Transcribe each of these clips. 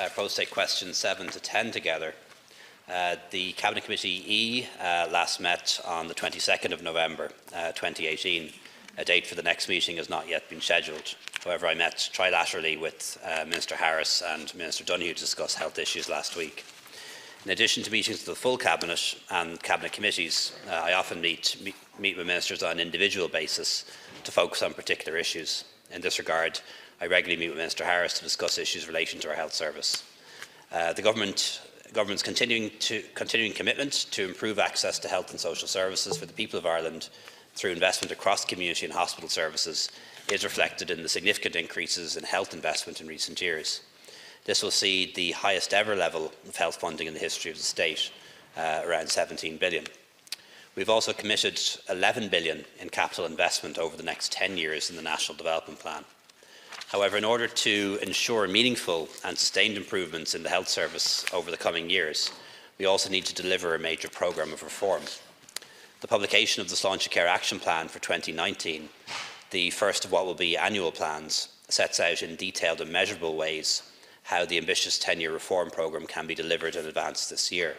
propose to take questions 7 to 10 together. The Cabinet Committee E last met on the 22nd of November 2018. A date for the next meeting has not yet been scheduled. However, I met trilaterally with Minister Harris and Minister Donoghue to discuss health issues last week. In addition to meetings with the full Cabinet and Cabinet committees, I often meet with ministers on an individual basis to focus on particular issues. In this regard, I regularly meet with Minister Harris to discuss issues relating to our health service. The Government's continuing commitment to improve access to health and social services for the people of Ireland through investment across community and hospital services is reflected in the significant increases in health investment in recent years. This will see the highest ever level of health funding in the history of the state, around 17 billion. We've also committed 11 billion in capital investment over the next 10 years in the National Development Plan. However, in order to ensure meaningful and sustained improvements in the health service over the coming years, we also need to deliver a major programme of reform. The publication of the Sláinte Care Action Plan for 2019, the first of what will be annual plans, sets out in detailed and measurable ways how the ambitious 10-year reform programme can be delivered in advance this year.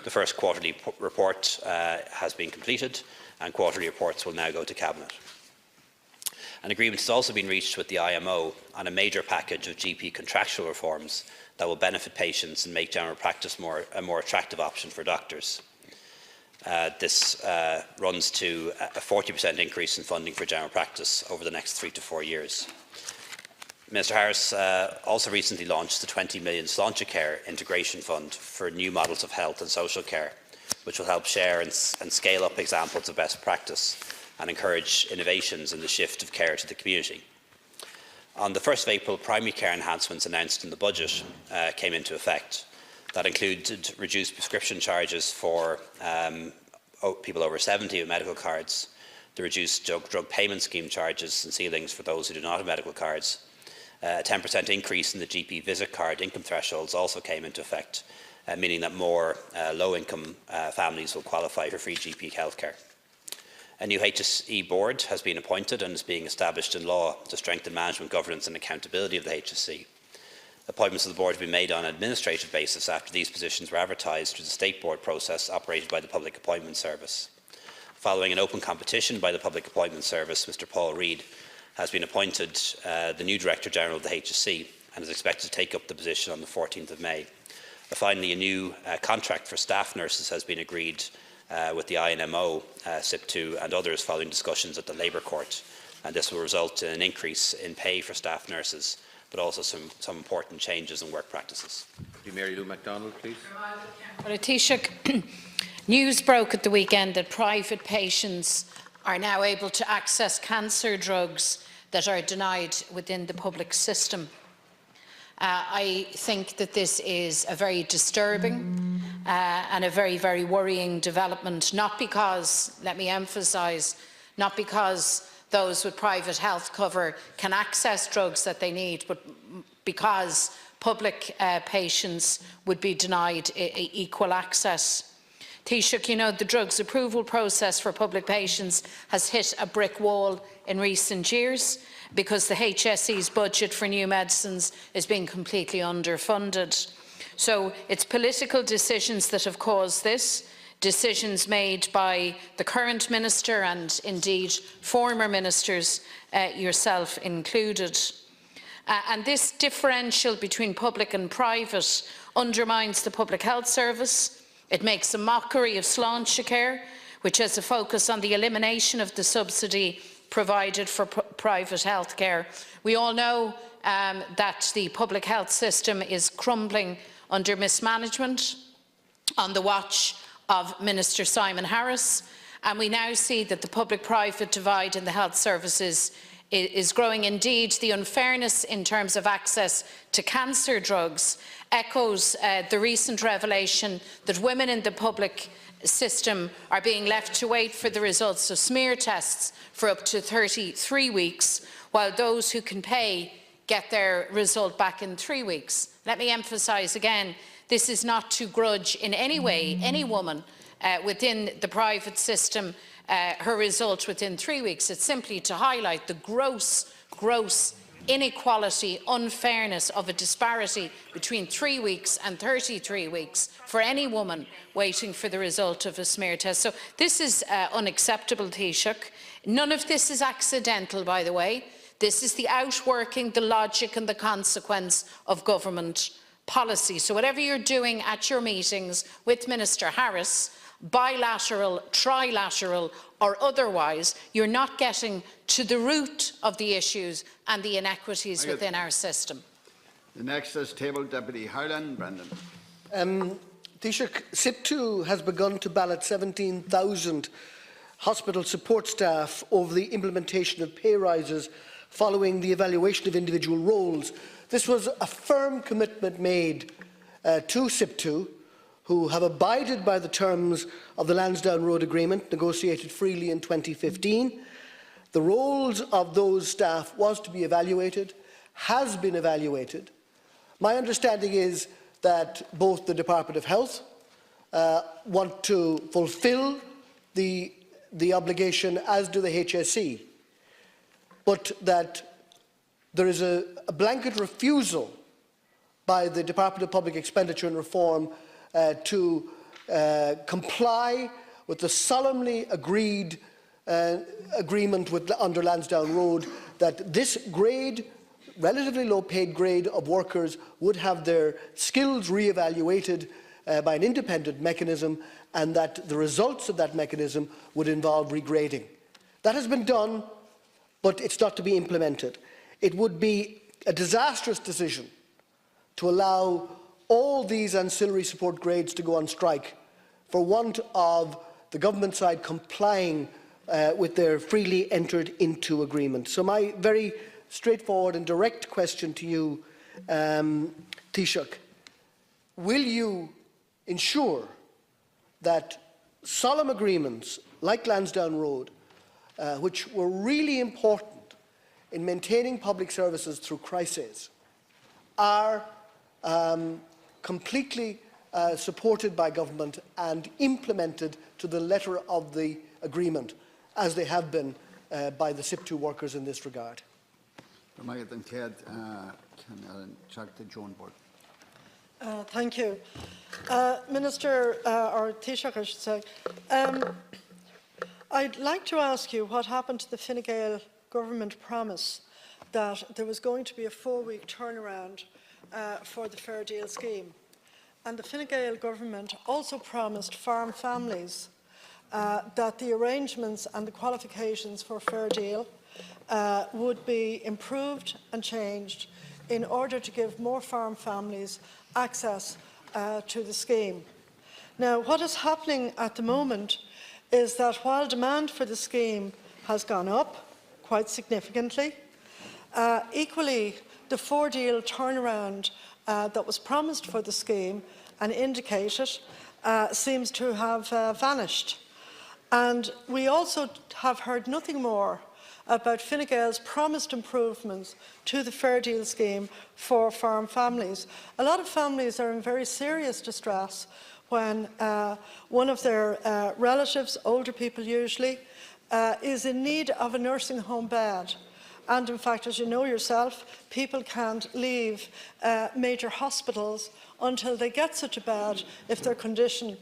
The first quarterly report has been completed, and quarterly reports will now go to Cabinet. An agreement has also been reached with the IMO on a major package of GP contractual reforms that will benefit patients and make general practice a more attractive option for doctors. This runs to a 40% increase in funding for general practice over the next 3 to 4 years. Minister Harris also recently launched the 20 million Sláinte Care Integration Fund for new models of health and social care, which will help share and scale up examples of best practice and encourage innovations in the shift of care to the community. On the 1st of April, primary care enhancements announced in the budget came into effect. That included reduced prescription charges for people over 70 with medical cards, the reduced drug payment scheme charges and ceilings for those who do not have medical cards. A 10% increase in the GP visit card income thresholds also came into effect, meaning that more low-income families will qualify for free GP healthcare. A new HSE board has been appointed and is being established in law to strengthen management, governance and accountability of the HSE. Appointments of the board have been made on an administrative basis after these positions were advertised through the State Board process operated by the Public Appointment Service. Following an open competition by the Public Appointment Service, Mr Paul Reid has been appointed the new Director General of the HSE and is expected to take up the position on the 14th of May. Finally, a new contract for staff nurses has been agreed with the INMO, SIP2 and others following discussions at the Labour Court, and this will result in an increase in pay for staff nurses, but also some important changes in work practices. Lou McDonald, please. Well, Taoiseach, news broke at the weekend that private patients are now able to access cancer drugs that are denied within the public system. I think that this is a very disturbing and a very, very worrying development, not because, let me emphasise, not because those with private health cover can access drugs that they need, but because public patients would be denied equal access. Taoiseach, you know, the drugs approval process for public patients has hit a brick wall in recent years because the HSE's budget for new medicines is being completely underfunded. So it's political decisions that have caused this, decisions made by the current minister and indeed former ministers, yourself included. And this differential between public and private undermines the public health service. It makes a mockery of Sláinte Care, which has a focus on the elimination of the subsidy provided for private health care. We all know that the public health system is crumbling under mismanagement on the watch of Minister Simon Harris, and we now see that the public-private divide in the health services is growing. Indeed, the unfairness in terms of access to cancer drugs echoes the recent revelation that women in the public system are being left to wait for the results of smear tests for up to 33 weeks, while those who can pay get their result back in 3 weeks. Let me emphasise again, this is not to grudge in any way any woman within the private system her result within 3 weeks. It's simply to highlight the gross inequality, unfairness of a disparity between 3 weeks and 33 weeks for any woman waiting for the result of a smear test. So this is unacceptable, Taoiseach. None of this is accidental, by the way. This is the outworking, the logic and the consequence of government policy. So whatever you're doing at your meetings with Minister Harris, bilateral, trilateral or otherwise, you're not getting to the root of the issues and the inequities within our system. The next is tabled Deputy Howlin, Brendan. Taoiseach, SIP2 has begun to ballot 17,000 hospital support staff over the implementation of pay rises following the evaluation of individual roles. This was a firm commitment made to SIP2, who have abided by the terms of the Lansdowne Road Agreement, negotiated freely in 2015. The roles of those staff was to be evaluated, has been evaluated. My understanding is that both the Department of Health want to fulfil the obligation, as do the HSE, but that there is a blanket refusal by the Department of Public Expenditure and Reform to comply with the solemnly agreed agreement under Lansdowne Road that this grade, relatively low-paid grade of workers, would have their skills re-evaluated by an independent mechanism, and that the results of that mechanism would involve regrading. That has been done, but it's not to be implemented. It would be a disastrous decision to allow all these ancillary support grades to go on strike for want of the government side complying with their freely entered into agreement. So my very straightforward and direct question to you, Taoiseach, will you ensure that solemn agreements like Lansdowne Road, which were really important in maintaining public services through crises, are completely supported by government and implemented to the letter of the agreement, as they have been by the SIP2 workers in this regard? Joan Burton. Thank you. Minister, or Taoiseach, I should say, I'd like to ask you what happened to the Fine Gael government promise that there was going to be a 4-week turnaround for the Fair Deal scheme. And the Fine Gael government also promised farm families that the arrangements and the qualifications for Fair Deal would be improved and changed in order to give more farm families access to the scheme. Now, what is happening at the moment is that while demand for the scheme has gone up quite significantly, equally the 4 Deal turnaround that was promised for the scheme and indicated seems to have vanished. And we also have heard nothing more about Fine Gael's promised improvements to the Fair Deal scheme for farm families. A lot of families are in very serious distress when one of their relatives, older people usually, is in need of a nursing home bed. And in fact, as you know yourself, people can't leave major hospitals until they get such a bed if their condition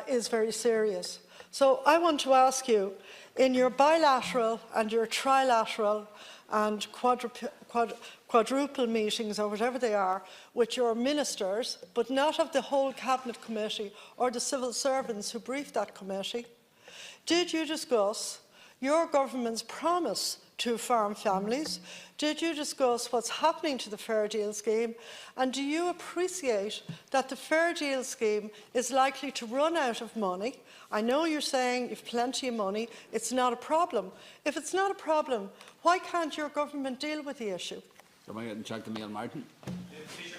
is very serious. So I want to ask you, in your bilateral and your trilateral and quadruple meetings, or whatever they are, with your ministers, but not of the whole Cabinet Committee or the civil servants who briefed that committee, did you discuss your government's promise to farm families? Did you discuss what's happening to the Fair Deal scheme? And do you appreciate that the Fair Deal scheme is likely to run out of money? I know you're saying you've plenty of money, it's not a problem. If it's not a problem, why can't your government deal with the issue? Micheál Martin.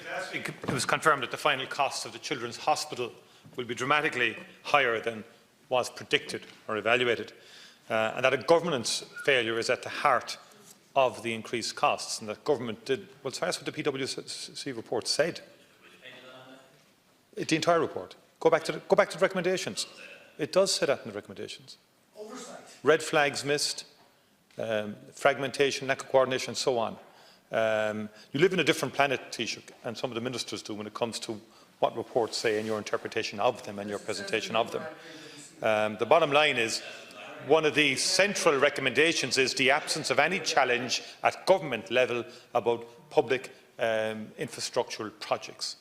Last week it was confirmed that the final cost of the Children's Hospital will be dramatically higher than was predicted or evaluated, and that a governance failure is at the heart of the increased costs, and that government did, well, so that's what the PwC report said. The entire report. Go back to the recommendations. It does say that in the recommendations. Oversight. Red flags missed, fragmentation, lack of coordination, and so on. You live in a different planet, Taoiseach, and some of the ministers do when it comes to what reports say and your interpretation of them and your presentation of them. The bottom line is, one of the central recommendations is the absence of any challenge at government level about public infrastructural projects.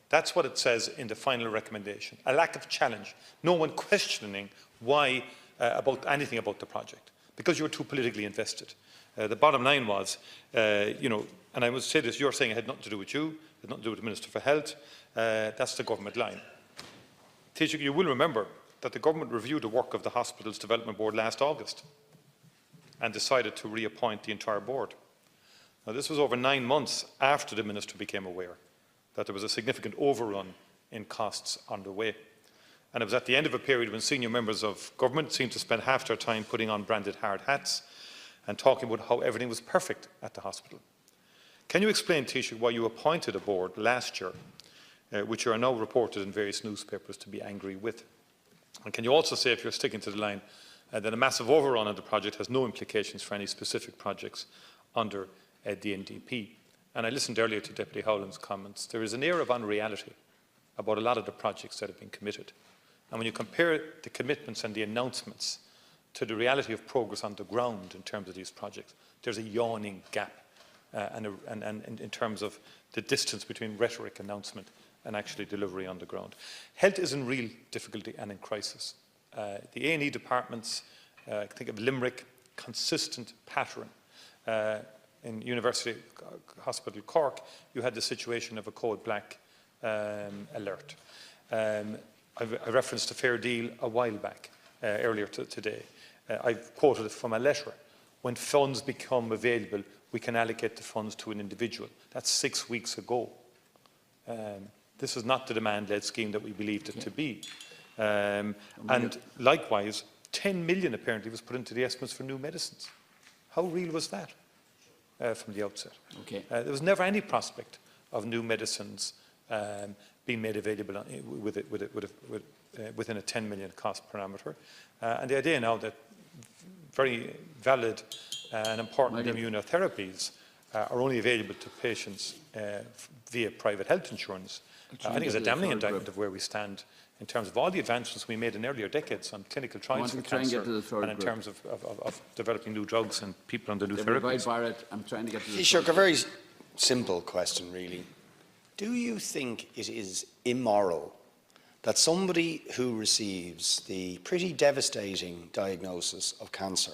That's what it says in the final recommendation. A lack of challenge. No one questioning why about anything about the project, because you were too politically invested. The bottom line was, you know, and I must say this, you're saying it had nothing to do with you, it had nothing to do with the Minister for Health. That's the government line. Taoiseach, you will remember that the government reviewed the work of the Hospitals Development Board last August and decided to reappoint the entire board. Now, this was over 9 months after the Minister became aware that there was a significant overrun in costs underway. And it was at the end of a period when senior members of government seemed to spend half their time putting on branded hard hats and talking about how everything was perfect at the hospital. Can you explain, Taoiseach, why you appointed a board last year, which you are now reported in various newspapers to be angry with? And can you also say, if you're sticking to the line, that a massive overrun on the project has no implications for any specific projects under the NDP? And I listened earlier to Deputy Howlin's comments. There is an air of unreality about a lot of the projects that have been committed. And when you compare the commitments and the announcements to the reality of progress on the ground in terms of these projects, there's a yawning gap and in terms of the distance between rhetoric announcement and actually delivery on the ground. Health is in real difficulty and in crisis. The A&E departments, think of Limerick, consistent pattern. In University Hospital Cork, you had the situation of a code black alert. I referenced a fair deal a while back, earlier today. I've quoted it from a letter. When funds become available, we can allocate the funds to an individual. That's 6 weeks ago. This is not the demand-led scheme that we believed it to be. And likewise, 10 million apparently was put into the estimates for new medicines. How real was that from the outset? Okay. There was never any prospect of new medicines being made available within a 10 million cost parameter. And the idea now that very valid and important immunotherapies are only available to patients via private health insurance, I think is a damning indictment of where we stand in terms of all the advancements we made in earlier decades on clinical trials for cancer and in terms of developing new drugs and people on the new therapies. Barrett, I'm trying to get to the Taoiseach, a very simple question, really. Do you think it is immoral that somebody who receives the pretty devastating diagnosis of cancer,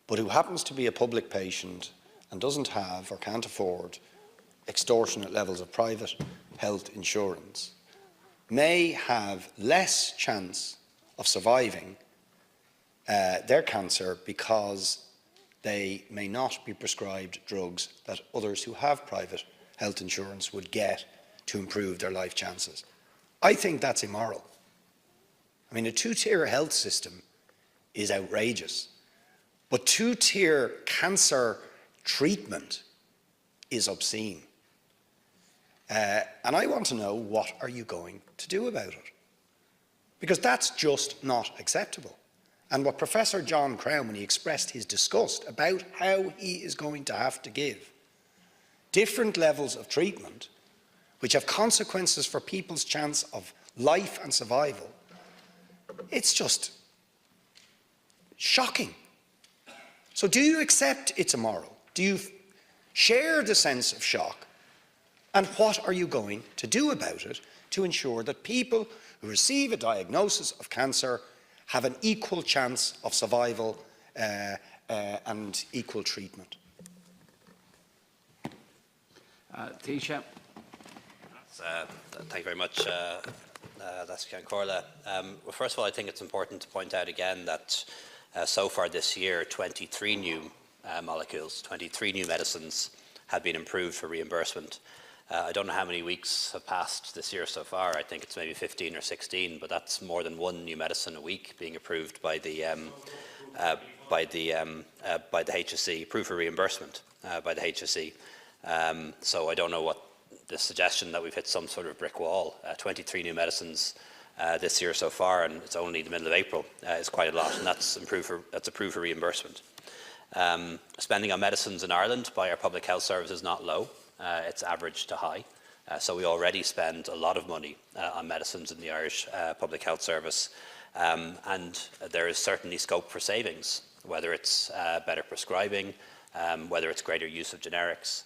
but who happens to be a public patient and doesn't have or can't afford extortionate levels of private health insurance, may have less chance of surviving their cancer because they may not be prescribed drugs that others who have private health insurance would get to improve their life chances? I think that's immoral. I mean, a two-tier health system is outrageous, but two-tier cancer treatment is obscene. And I want to know, what are you going to do about it? Because that's just not acceptable. And what Professor John Crown, when he expressed his disgust about how he is going to have to give different levels of treatment, which have consequences for people's chance of life and survival, it's just shocking. So do you accept it's immoral? Do you share the sense of shock? And what are you going to do about it to ensure that people who receive a diagnosis of cancer have an equal chance of survival and equal treatment? Taoiseach. Thank you very much, that's Ceann Corla. Well, first of all, I think it's important to point out again that so far this year, 23 new molecules, 23 new medicines have been approved for reimbursement. I don't know how many weeks have passed this year so far. I think it's maybe 15 or 16, but that's more than one new medicine a week being approved by the HSE, approved for reimbursement by the HSE. So I don't know what the suggestion that we've hit some sort of brick wall. 23 new medicines this year so far, and it's only the middle of April, is quite a lot, and that's approved for reimbursement. Spending on medicines in Ireland by our public health service is not low. It's average to high. So we already spend a lot of money on medicines in the Irish Public Health Service, and there is certainly scope for savings, whether it's better prescribing, whether it's greater use of generics.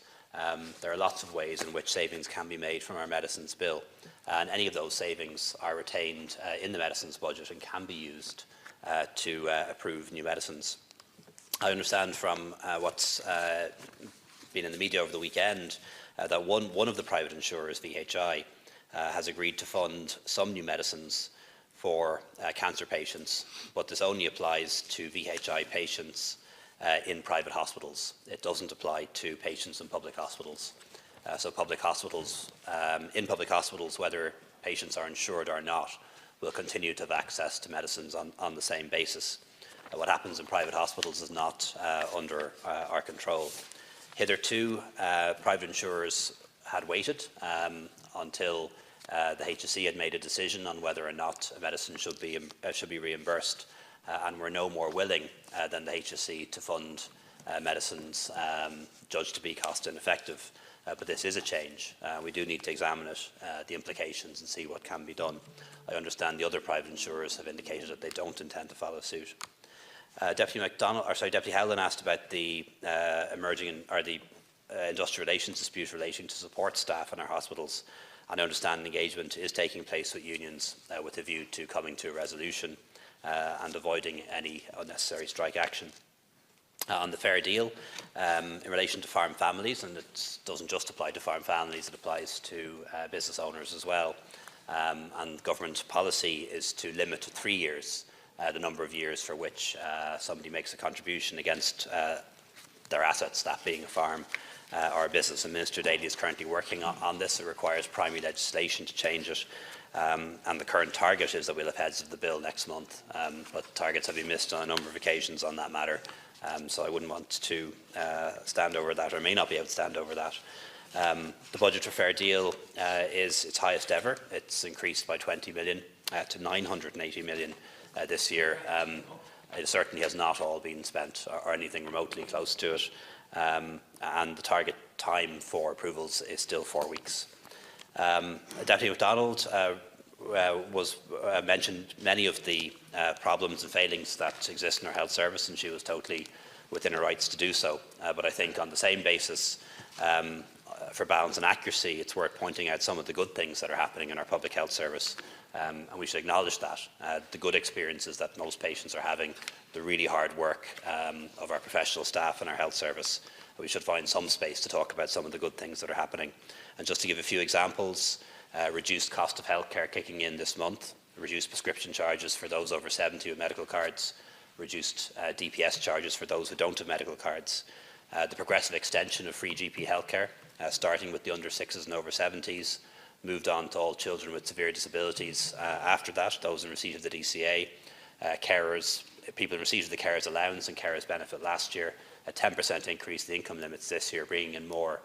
There are lots of ways in which savings can be made from our medicines bill, and any of those savings are retained in the medicines budget and can be used to approve new medicines. I understand from what's been in the media over the weekend that one of the private insurers, VHI, has agreed to fund some new medicines for cancer patients, but this only applies to VHI patients in private hospitals. It doesn't apply to patients in public hospitals. So public hospitals, whether patients are insured or not, will continue to have access to medicines on the same basis. What happens in private hospitals is not under our control. Hitherto, private insurers had waited until the HSE had made a decision on whether or not a medicine should be reimbursed, and were no more willing than the HSE to fund medicines judged to be cost ineffective. But this is a change. We do need to examine it, the implications, and see what can be done. I understand the other private insurers have indicated that they don't intend to follow suit. Deputy Howlin asked about the industrial relations dispute relating to support staff in our hospitals, and I understand engagement is taking place with unions with a view to coming to a resolution and avoiding any unnecessary strike action. On the fair deal, in relation to farm families, and it doesn't just apply to farm families, it applies to business owners as well, and government policy is to limit to 3 years the number of years for which somebody makes a contribution against their assets, that being a farm or a business. And Minister Daly is currently working on this. It requires primary legislation to change it. And the current target is that we'll have heads of the bill next month. But targets have been missed on a number of occasions on that matter. So I wouldn't want to stand over that, or may not be able to stand over that. The budget for Fair Deal is its highest ever. It's increased by 20 million to 980 million this year. It certainly has not all been spent or anything remotely close to it. And the target time for approvals is still 4 weeks. Deputy McDonald mentioned many of the problems and failings that exist in our health service, and she was totally within her rights to do so. But I think on the same basis, for balance and accuracy, it's worth pointing out some of the good things that are happening in our public health service. And we should acknowledge that. The good experiences that most patients are having, the really hard work of our professional staff in our health service. We should find some space to talk about some of the good things that are happening. And just to give a few examples, reduced cost of healthcare kicking in this month, reduced prescription charges for those over 70 with medical cards, reduced DPS charges for those who don't have medical cards, the progressive extension of free GP healthcare, starting with the under 6s and over 70s, moved on to all children with severe disabilities after that, those in receipt of the DCA, carers, people in receipt of the carers allowance and carers benefit last year, a 10% increase in the income limits this year, bringing in more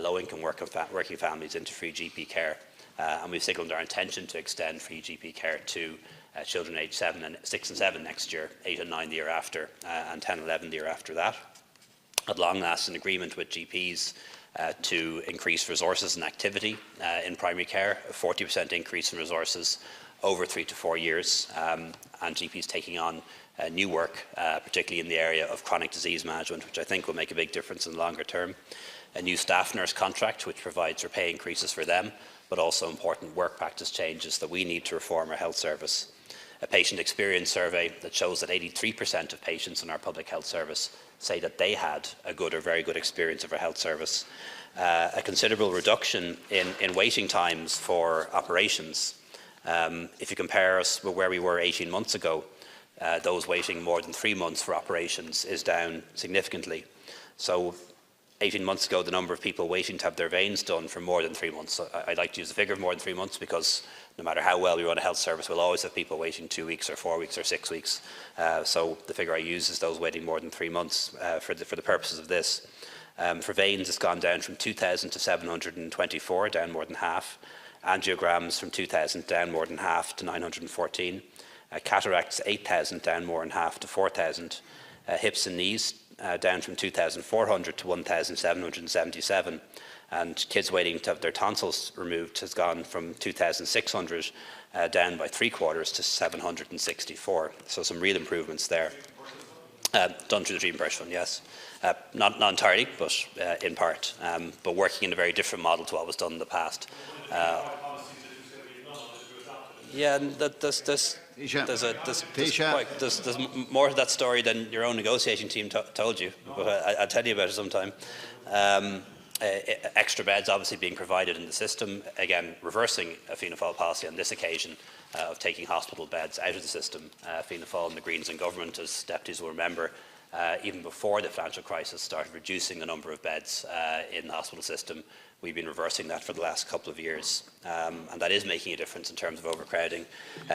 low-income working families into free GP care. And we've signalled our intention to extend free GP care to children aged 6 and 7 next year, 8 and 9 the year after, and 10 and 11 the year after that. At long last, an agreement with GPs to increase resources and activity in primary care, a 40% increase in resources over 3 to 4 years, and GPs taking on new work, particularly in the area of chronic disease management, which I think will make a big difference in the longer term. A new staff nurse contract, which provides for pay increases for them, but also important work practice changes that we need to reform our health service. A patient experience survey that shows that 83% of patients in our public health service say that they had a good or very good experience of our health service. A considerable reduction in waiting times for operations. If you compare us with where we were 18 months ago, those waiting more than 3 months for operations is down significantly. So 18 months ago, the number of people waiting to have their veins done for more than 3 months. I'd like to use the figure of more than 3 months because no matter how well we run a health service, we'll always have people waiting 2 weeks or 4 weeks or 6 weeks. So the figure I use is those waiting more than 3 months for the purposes of this. For veins, it's gone down from 2,000 to 724, down more than half. Angiograms from 2,000 down more than half to 914. Cataracts, 8,000 down more than half to 4,000. Hips and knees, down from 2,400 to 1,777. And kids waiting to have their tonsils removed has gone from 2,600 down by 3/4 to 764. So some real improvements there. Done through the Dream Birth Fund, yes. Not entirely, but in part. But working in a very different model to what was done in the past. Yeah, and there's more to that story than your own negotiating team told you, but I'll tell you about it sometime. Extra beds obviously being provided in the system, again reversing a Fianna Fáil policy on this occasion of taking hospital beds out of the system. Fianna Fáil and the Greens in government, as deputies will remember, even before the financial crisis, started reducing the number of beds in the hospital system. We've been reversing that for the last couple of years, and that is making a difference in terms of overcrowding.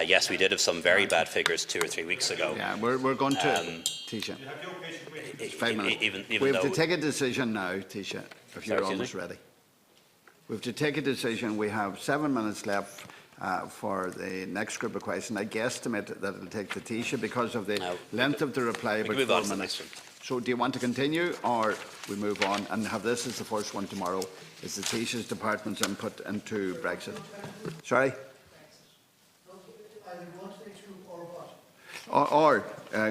Yes, we did have some very bad figures 2 or 3 weeks ago. Yeah, we're going to, Taoiseach. It's 5 minutes. We have to take a decision now, Taoiseach, if you're almost ready. We have to take a decision. We have 7 minutes left for the next group of questions. I guesstimate that it'll take the Taoiseach because of the length of the reply, about 4 minutes. So do you want to continue, or we move on and have this as the first one tomorrow? Is the Taoiseach's department's input into Brexit? Sorry? Or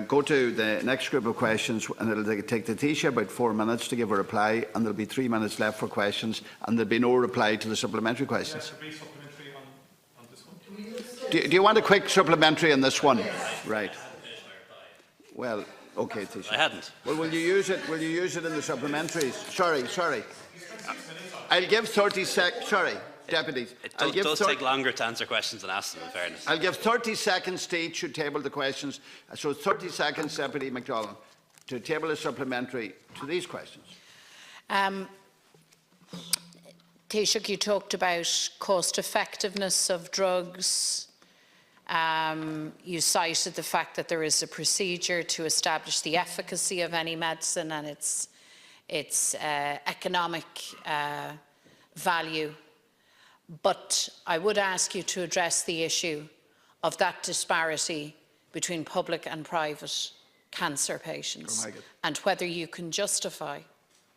go to the next group of questions, and it'll take the Taoiseach about 4 minutes to give a reply, and there'll be 3 minutes left for questions, and there'll be no reply to the supplementary questions. Do you want a quick supplementary on this one? Right. Well, okay, Taoiseach. I hadn't. Well, will you use it? Will you use it in the supplementaries? Sorry. I'll give 30 seconds. Sorry, deputies. It does take longer to answer questions than ask them, in fairness. I'll give 30 seconds to each who table the questions. So 30 seconds, Deputy McDonald, to table a supplementary to these questions. Taoiseach, you talked about cost effectiveness of drugs. You cited the fact that there is a procedure to establish the efficacy of any medicine and its economic value. But I would ask you to address the issue of that disparity between public and private cancer patients, and whether you can justify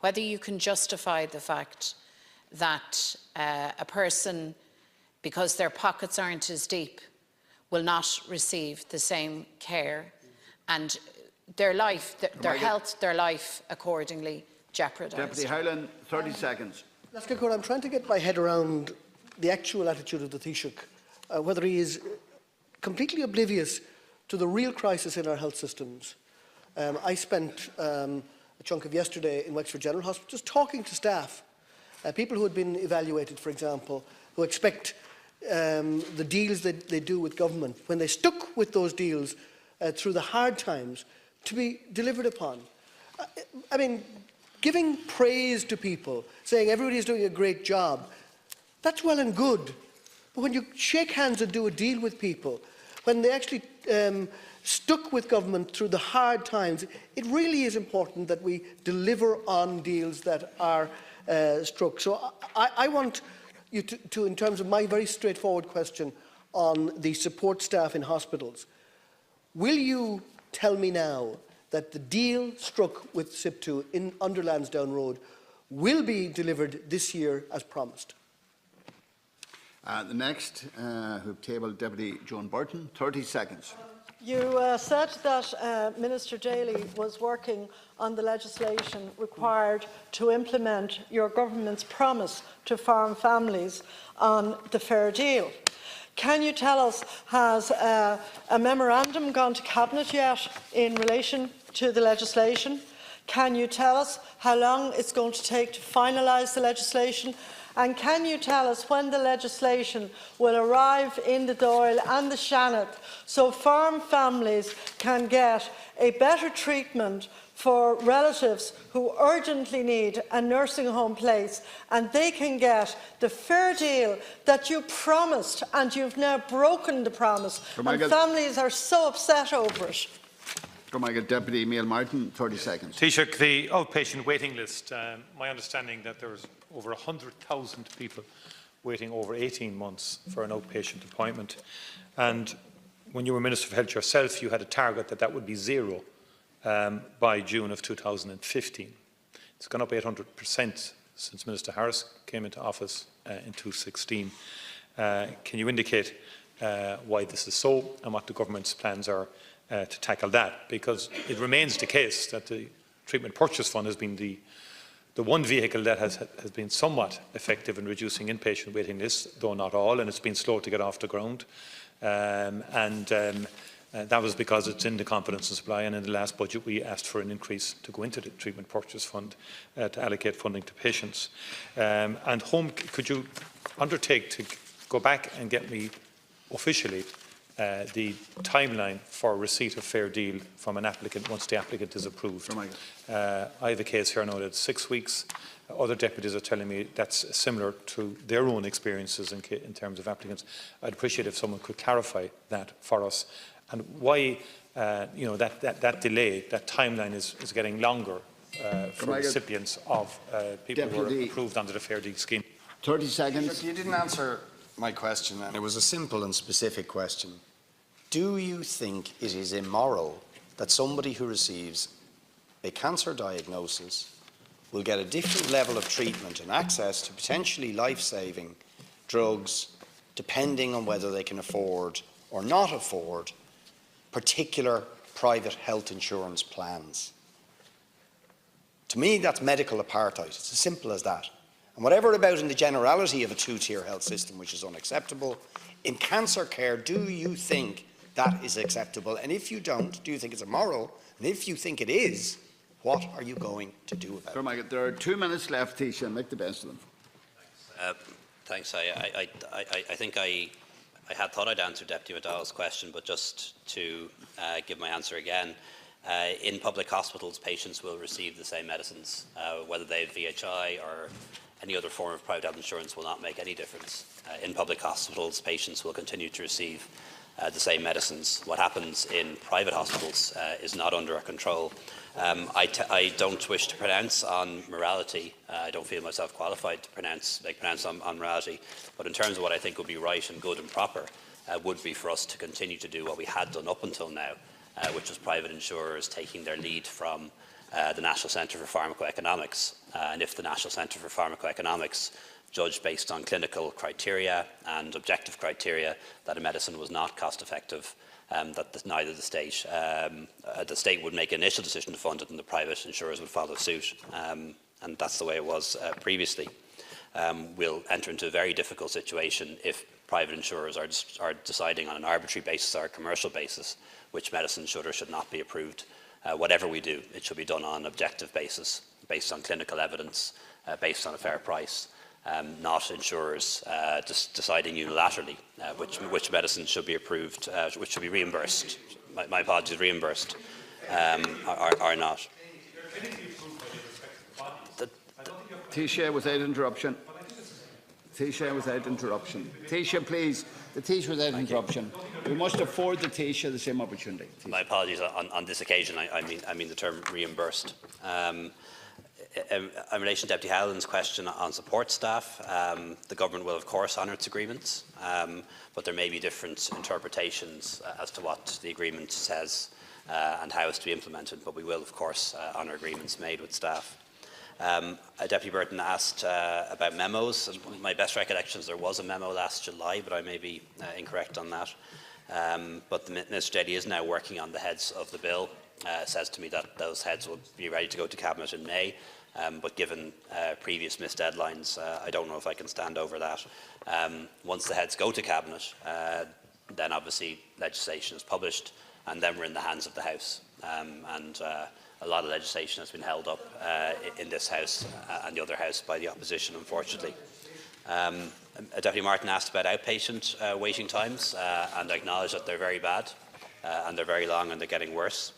the fact that a person, because their pockets aren't as deep, will not receive the same care, and their life, their health, their life accordingly jeopardised. Deputy Howlin, 30 seconds. I'm trying to get my head around the actual attitude of the Taoiseach, whether he is completely oblivious to the real crisis in our health systems. I spent a chunk of yesterday in Wexford General Hospital just talking to staff, people who had been evaluated, for example, who expect the deals that they do with government, when they stuck with those deals through the hard times, to be delivered upon. I mean, giving praise to people, saying everybody's doing a great job, that's well and good. But when you shake hands and do a deal with people, when they actually stuck with government through the hard times, it really is important that we deliver on deals that are struck. So I want you to, in terms of my very straightforward question on the support staff in hospitals, will you tell me now that the deal struck with SIP2 under Lansdowne Road will be delivered this year as promised? The next, who tabled Deputy Joan Burton, 30 seconds. You said that Minister Daly was working on the legislation required to implement your government's promise to farm families on the fair deal. Can you tell us, has a memorandum gone to Cabinet yet in relation to the legislation? Can you tell us how long it's going to take to finalise the legislation? And can you tell us when the legislation will arrive in the Dáil and the Seanad so farm families can get a better treatment for relatives who urgently need a nursing home place, and they can get the fair deal that you promised, and you've now broken the promise, and families are so upset over it? Deputy Micheál Martin, 30 seconds. Taoiseach, the outpatient waiting list, my understanding that there's over 100,000 people waiting over 18 months for an outpatient appointment. And when you were Minister for Health yourself, you had a target that would be zero by June of 2015. It's gone up 800% since Minister Harris came into office in 2016. Can you indicate why this is so and what the government's plans are to tackle that? Because it remains the case that the Treatment Purchase Fund has been the one vehicle that has been somewhat effective in reducing inpatient waiting lists, though not all, and it's been slow to get off the ground. That was because it's in the confidence and supply, and in the last budget we asked for an increase to go into the Treatment Purchase Fund to allocate funding to patients. And Home, could you undertake to go back and get me officially the timeline for receipt of fair deal from an applicant once the applicant is approved? I have a case here now that's 6 weeks. Other deputies are telling me that's similar to their own experiences in terms of applicants. I'd appreciate if someone could clarify that for us, and why that delay, that timeline is getting longer for recipients of people who are approved under the fair deal scheme. 30 seconds. You didn't answer my question, and it was a simple and specific question. Do you think it is immoral that somebody who receives a cancer diagnosis will get a different level of treatment and access to potentially life-saving drugs depending on whether they can afford or not afford particular private health insurance plans? To me, that's medical apartheid. It's as simple as that. And whatever about in the generality of a two-tier health system, which is unacceptable, in cancer care, do you think that is acceptable? And if you don't, do you think it's immoral? And if you think it is, what are you going to do about it? There are 2 minutes left, Taoiseach. Make the best of them. Thanks. I think I had thought I'd answer Deputy McDonald's question, but just to give my answer again. In public hospitals, patients will receive the same medicines. Whether they have VHI or any other form of private health insurance will not make any difference. In public hospitals, patients will continue to receive the same medicines. What happens in private hospitals is not under our control. I don't wish to pronounce on morality. I don't feel myself qualified to pronounce on morality. But in terms of what I think would be right and good and proper, would be for us to continue to do what we had done up until now, which was private insurers taking their lead from the National Centre for Pharmacoeconomics. And if the National Centre for Pharmacoeconomics judged based on clinical criteria and objective criteria that a medicine was not cost effective, that neither the state would make an initial decision to fund it and the private insurers would follow suit. And that's the way it was previously. We'll enter into a very difficult situation if private insurers are deciding on an arbitrary basis or a commercial basis which medicine should or should not be approved. Whatever we do, it should be done on an objective basis, based on clinical evidence, based on a fair price. Not insurers just deciding unilaterally which medicines should be approved, which should be reimbursed. My apologies, reimbursed, are not. Taoiseach, without interruption. Taoiseach, without interruption. Taoiseach, please. The Taoiseach without interruption. We must afford the Taoiseach the same opportunity. Taoiseach. My apologies. On this occasion, I mean the term reimbursed. In relation to Deputy Howlin's question on support staff, the government will of course honour its agreements, but there may be different interpretations as to what the agreement says and how it's to be implemented, but we will of course honour agreements made with staff. Deputy Burton asked about memos. My best recollection is there was a memo last July, but I may be incorrect on that. But the Minister Daly is now working on the heads of the bill. Says to me that those heads will be ready to go to Cabinet in May. But given previous missed deadlines, I don't know if I can stand over that. Once the heads go to Cabinet, then obviously legislation is published, and then we're in the hands of the House. A lot of legislation has been held up in this House and the other House by the opposition, unfortunately. Deputy Martin asked about outpatient waiting times, and I acknowledge that they're very bad, and they're very long, and they're getting worse.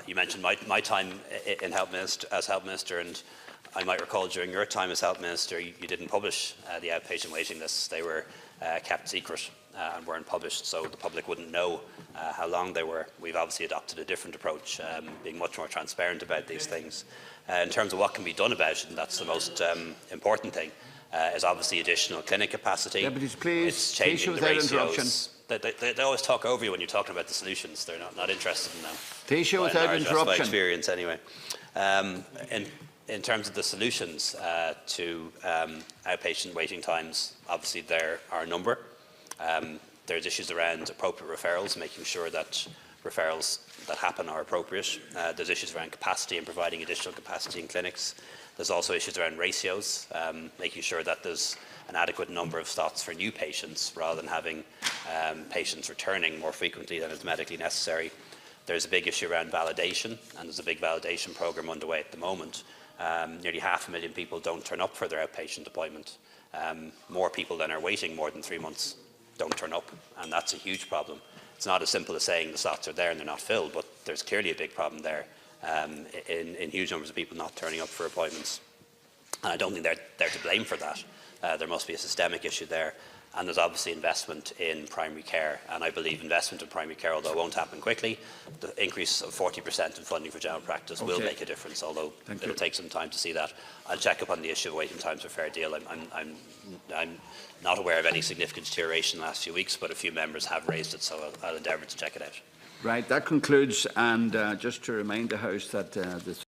You mentioned my time in as Health Minister, and I might recall during your time as Health Minister, you didn't publish the outpatient waiting lists. They were kept secret and weren't published, so the public wouldn't know how long they were. We've obviously adopted a different approach, being much more transparent about these things. In terms of what can be done about it, and that's the most important thing, is obviously additional clinic capacity. Deputies, please. It's changing the ratios. they always talk over you when you're talking about the solutions. They're not interested in them. Taoiseach, without interruption. That's my experience anyway. In terms of the solutions to outpatient waiting times, obviously there are a number. There's issues around appropriate referrals, making sure that referrals that happen are appropriate. There's issues around capacity and providing additional capacity in clinics. There's also issues around ratios, making sure that there's an adequate number of slots for new patients rather than having patients returning more frequently than is medically necessary. There's a big issue around validation, and there's a big validation programme underway at the moment. Nearly 500,000 people don't turn up for their outpatient appointment. More people than are waiting more than 3 months don't turn up, and that's a huge problem. It's not as simple as saying the slots are there and they're not filled, but there's clearly a big problem there in huge numbers of people not turning up for appointments. And I don't think they're to blame for that. There must be a systemic issue there. And there's obviously investment in primary care. And I believe investment in primary care, although it won't happen quickly, the increase of 40% in funding for general practice will make a difference, although it'll take some time to see that. I'll check up on the issue of waiting times for fair deal. I'm not aware of any significant deterioration in the last few weeks, but a few members have raised it, so I'll endeavour to check it out. Right, that concludes, and just to remind the House that the